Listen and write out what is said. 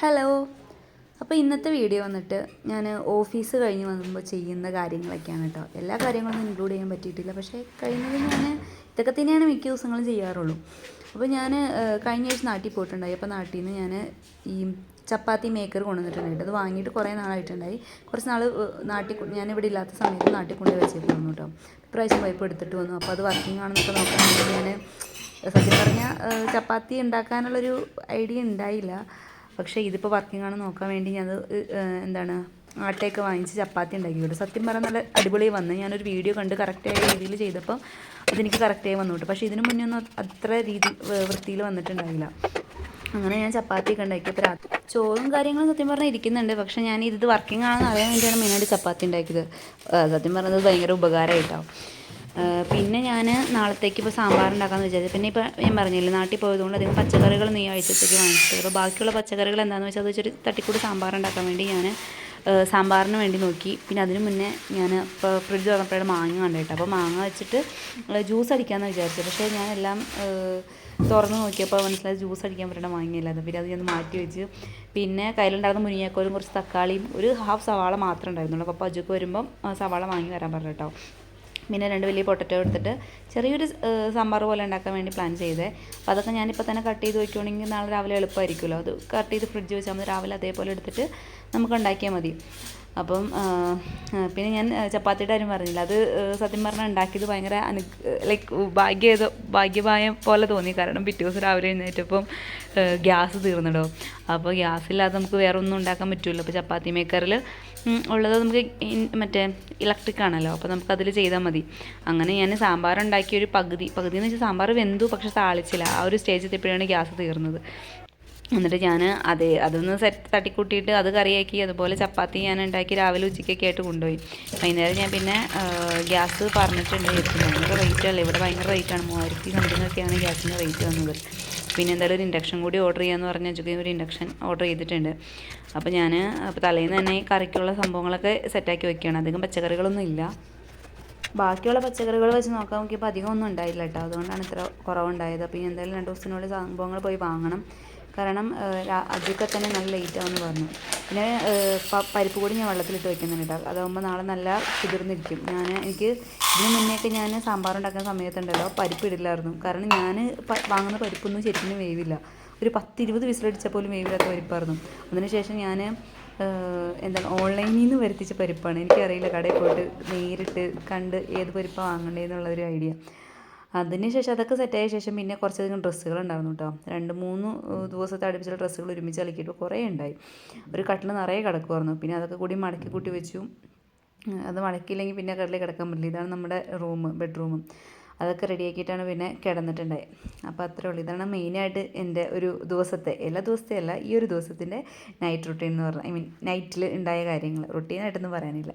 Hello. അപ്പോൾ ഇന്നത്തെ video വന്നിട്ട് ഞാൻ ഓഫീസ് കഴിഞ്ഞ് വന്നുമ്പോൾ ചെയ്യുന്ന കാര്യങ്ങളൊക്കെയാണ് കേട്ടോ. എല്ലാ കാര്യങ്ങളൊന്നും ഇൻക്ലൂഡ് ചെയ്യാൻ പറ്റിയിട്ടില്ല, പക്ഷേ കഴിയുന്നത് ഞാൻ ഇതൊക്കെ തന്നെയാണ് മിക്ക ദിവസങ്ങളും ചെയ്യാറുള്ളൂ. അപ്പോൾ ഞാൻ കഴിഞ്ഞ ആഴ്ച നാട്ടിൽ പോയിട്ടുണ്ടായി. അപ്പോൾ നാട്ടിൽ നിന്ന് ഞാൻ ഈ ചപ്പാത്തി മേക്കർ കൊണ്ടുവന്നിട്ടുണ്ടായിട്ട് അത് വാങ്ങിയിട്ട് കുറേ നാളായിട്ടുണ്ടായി. കുറച്ച് നാൾ ഞാനിവിടെ ഇല്ലാത്ത സമയത്ത് നാട്ടിൽ കൊണ്ടുപോയി വെച്ചിരുന്നു കേട്ടോ. ഇപ്രാവശ്യം പോയപ്പോൾ എടുത്തിട്ട് വന്നു. അപ്പോൾ അത് വർക്കിംഗ് ആണെന്നൊക്കെ നോക്കാൻ വേണ്ടി ഞാൻ സത്യം പറഞ്ഞാൽ ചപ്പാത്തി ഉണ്ടാക്കാനുള്ളൊരു ഐഡിയ ഉണ്ടായില്ല. പക്ഷേ ഇതിപ്പോൾ വർക്കിംഗ് ആണ് നോക്കാൻ വേണ്ടി ഞാൻ ആട്ടയൊക്കെ വാങ്ങിച്ച് ചപ്പാത്തി ഉണ്ടാക്കിയിട്ട് സത്യം പറഞ്ഞാൽ നല്ല അടിപൊളി വന്ന് ഞാനൊരു വീഡിയോ കണ്ട് കറക്റ്റായ രീതിയിൽ ചെയ്തപ്പോൾ അതെനിക്ക് കറക്റ്റായി വന്നു കിട്ടും. പക്ഷേ ഇതിന് മുന്നേ ഒന്നും അത്ര വൃത്തിയിൽ വന്നിട്ടുണ്ടായില്ല. അങ്ങനെ ഞാൻ ചപ്പാത്തിയൊക്കെ ഉണ്ടാക്കിയപ്പോൾ രാത്രി ചോറും കാര്യങ്ങളും സത്യം പറഞ്ഞാൽ ഇരിക്കുന്നുണ്ട്. പക്ഷേ ഞാൻ ഇത് വർക്കിംഗ് ആണെന്ന് അറിയാൻ വേണ്ടിയാണ് മെയിനായിട്ട് ചപ്പാത്തി ഉണ്ടാക്കിയത്. സത്യം പറഞ്ഞത് ഭയങ്കര ഉപകാരമായിട്ടാവും. പിന്നെ ഞാൻ നാളത്തേക്ക് ഇപ്പോൾ സാമ്പാർ ഉണ്ടാക്കാമെന്ന് വിചാരിച്ചു. പിന്നെ ഇപ്പോൾ ഞാൻ പറഞ്ഞില്ലേ നാട്ടിൽ പോയതുകൊണ്ട് അധികം പച്ചക്കറികളൊന്നും ഈ ആഴ്ചത്തേക്ക് വാങ്ങിച്ചത്. അപ്പോൾ ബാക്കിയുള്ള പച്ചക്കറികൾ എന്താണെന്ന് വെച്ചാൽ അത് വെച്ചൊരു തട്ടിക്കൂടി സാമ്പാർ ഉണ്ടാക്കാൻ വേണ്ടി ഞാൻ സാമ്പാറിന് വേണ്ടി നോക്കി. പിന്നെ അതിന് മുന്നേ ഞാൻ ഇപ്പോൾ ഫ്രിഡ്ജ് തുറന്നപ്പോഴാണ് മാങ്ങ കണ്ടിട്ട്. അപ്പോൾ മാങ്ങ വെച്ചിട്ട് ജ്യൂസ് അടിക്കാമെന്ന് വിചാരിച്ചത്. പക്ഷേ ഞാനെല്ലാം തുറന്ന് നോക്കിയപ്പോൾ മനസ്സിലായത് ജ്യൂസ് അടിക്കാൻ പറ്റുന്ന മാങ്ങയില്ലാതെ. പിന്നെ അത് ഞാൻ മാറ്റി വെച്ച്. പിന്നെ കയ്യിലുണ്ടാകുന്ന മുരിങ്ങക്കോലും കുറച്ച് തക്കാളിയും ഒരു ഹാഫ് സവാള മാത്രമേ ഉണ്ടായിരുന്നുള്ളൂ. അപ്പോൾ അജുക്ക് വരുമ്പം സവാള വാങ്ങി വരാൻ പറഞ്ഞു കേട്ടോ. പിന്നെ 2 വലിയ പൊട്ടറ്റോ എടുത്തിട്ട് ചെറിയൊരു സാമ്പാർ പോലെ ഉണ്ടാക്കാൻ വേണ്ടി പ്ലാൻ ചെയ്തേ. അപ്പോൾ അതൊക്കെ ഞാനിപ്പോൾ തന്നെ കട്ട് ചെയ്ത് വയ്ക്കുകയാണെങ്കിൽ നാളെ രാവിലെ എളുപ്പമായിരിക്കുമല്ലോ. അത് കട്ട് ചെയ്ത് ഫ്രിഡ്ജ് വെച്ചാൽ മതി. രാവിലെ അതേപോലെ എടുത്തിട്ട് നമുക്ക് ഉണ്ടാക്കിയാൽ മതി. അപ്പം പിന്നെ ഞാൻ ചപ്പാത്തിയുടെ കാര്യം പറഞ്ഞില്ല. അത് സത്യം പറഞ്ഞാൽ ഉണ്ടാക്കിയത് ഭയങ്കര ഭാഗ്യമായ പോലെ തോന്നി. കാരണം പിറ്റേ ദിവസം രാവിലെ എഴുന്നേറ്റപ്പം ഗ്യാസ് തീർന്നിടോ. അപ്പോൾ ഗ്യാസില്ലാതെ നമുക്ക് വേറെ ഒന്നും ഉണ്ടാക്കാൻ പറ്റുമല്ലോ. അപ്പോൾ ചപ്പാത്തി മേക്കറിൽ ഉള്ളത് നമുക്ക് മറ്റേ ഇലക്ട്രിക് ആണല്ലോ. അപ്പോൾ നമുക്കതിൽ ചെയ്താൽ മതി. അങ്ങനെ ഞാൻ സാമ്പാർ ഉണ്ടാക്കിയ ഒരു പകുതി എന്ന് വെച്ചാൽ സാമ്പാർ വെന്തു, പക്ഷെ താളിച്ചില്ല. ആ ഒരു സ്റ്റേജ് എത്തിയപ്പോഴാണ് ഗ്യാസ് തീർന്നത്. എന്നിട്ട് ഞാൻ അതൊന്ന് തട്ടിക്കൂട്ടിയിട്ട് അത് കറിയാക്കി. അതുപോലെ ചപ്പാത്തി ഞാൻ ഉണ്ടാക്കി രാവിലെ ഉച്ചയ്ക്കൊക്കെ ആയിട്ട് കൊണ്ടുപോയി. വൈകുന്നേരം ഞാൻ പിന്നെ ഗ്യാസ് പറഞ്ഞിട്ടുണ്ട്. ഭയങ്കര റേറ്റല്ലേ ഇവിടെ, ഭയങ്കര റേറ്റാണ്. 3000 സംതിങ്ങൊക്കെയാണ് ഗ്യാസിൻ്റെ റേറ്റ് വന്നത്. പിന്നെ എന്തായാലും ഒരു ഇൻഡക്ഷൻ കൂടി ഓർഡർ ചെയ്യാമെന്ന് പറഞ്ഞാൽ ഒരു ഇൻഡക്ഷൻ ഓർഡർ ചെയ്തിട്ടുണ്ട്. അപ്പോൾ ഞാൻ തലേന്ന് തന്നെ ഈ കറിക്കുള്ള സംഭവങ്ങളൊക്കെ സെറ്റാക്കി വയ്ക്കുകയാണ്. അധികം പച്ചക്കറികളൊന്നും ഇല്ല. ബാക്കിയുള്ള പച്ചക്കറികൾ വെച്ച് നോക്കാൻ നോക്കിയപ്പോൾ അധികം ഒന്നും ഉണ്ടായില്ല കേട്ടോ. അതുകൊണ്ടാണ് ഇത്ര കുറവുണ്ടായത്. അപ്പോൾ ഇനി എന്തായാലും 2 ദിവസത്തിനുള്ളിൽ സംഭവങ്ങൾ പോയി വാങ്ങണം. കാരണം അതൊക്കെ തന്നെ നല്ല ലേറ്റ് ആവുമെന്ന് പറഞ്ഞു. പിന്നെ പരിപ്പ് കൂടി ഞാൻ വെള്ളത്തിലിട്ട് വയ്ക്കുന്നുണ്ട് കേട്ടോ. അതാകുമ്പോൾ നാളെ നല്ല കുതിർന്നിരിക്കും. എനിക്ക് ഇതിന് മുന്നേയൊക്കെ ഞാൻ സാമ്പാർ ഉണ്ടാക്കുന്ന സമയത്തുണ്ടല്ലോ പരിപ്പ് ഇടില്ലായിരുന്നു. കാരണം ഞാൻ വാങ്ങുന്ന പരിപ്പൊന്നും ശരിക്കും വേവില്ല. ഒരു 10-20 വിസിലടിച്ചാൽ പോലും വേവില്ലാത്ത പരിപ്പായിരുന്നു. അതിനുശേഷം ഞാൻ ഓൺലൈനിൽ നിന്ന് വരുത്തിച്ച പരിപ്പാണ്. എനിക്കറിയില്ല കടയിൽ പോയിട്ട് നേരിട്ട് കണ്ട് ഏത് പരിപ്പാണ് വാങ്ങേണ്ടതെന്നുള്ളൊരു ഐഡിയ. അതിനുശേഷം അതൊക്കെ സെറ്റായ ശേഷം പിന്നെ കുറച്ചധികം ഡ്രസ്സുകളുണ്ടായിരുന്നു കേട്ടോ. 2-3 ദിവസത്തെ അടുപ്പിച്ചുള്ള ഡ്രസ്സുകൾ ഒരുമിച്ച് അലക്കിയിട്ട് കുറേ ഉണ്ടായി. ഒരു കട്ടിൽ നിറയെ കിടക്കുമായിരുന്നു. പിന്നെ അതൊക്കെ കൂടി മടക്കി കൂട്ടി വെച്ചു. അത് മടക്കിയില്ലെങ്കിൽ പിന്നെ കട്ടിൽ കിടക്കാൻ പറ്റില്ല. ഇതാണ് നമ്മുടെ ബെഡ്റൂം. അതൊക്കെ റെഡിയാക്കിയിട്ടാണ് പിന്നെ കിടന്നിട്ടുണ്ടായത്. അപ്പോൾ അത്രേ ഉള്ളൂ. ഇതാണ് മെയിനായിട്ട് എൻ്റെ ഒരു ദിവസത്തെ, എല്ലാ ദിവസത്തെ അല്ല, ഈ ഒരു ദിവസത്തിൻ്റെ നൈറ്റ് റുട്ടീൻ എന്ന് പറഞ്ഞാൽ നൈറ്റിൽ ഉണ്ടായ കാര്യങ്ങൾ. റുട്ടീനായിട്ടൊന്നും പറയാനില്ല.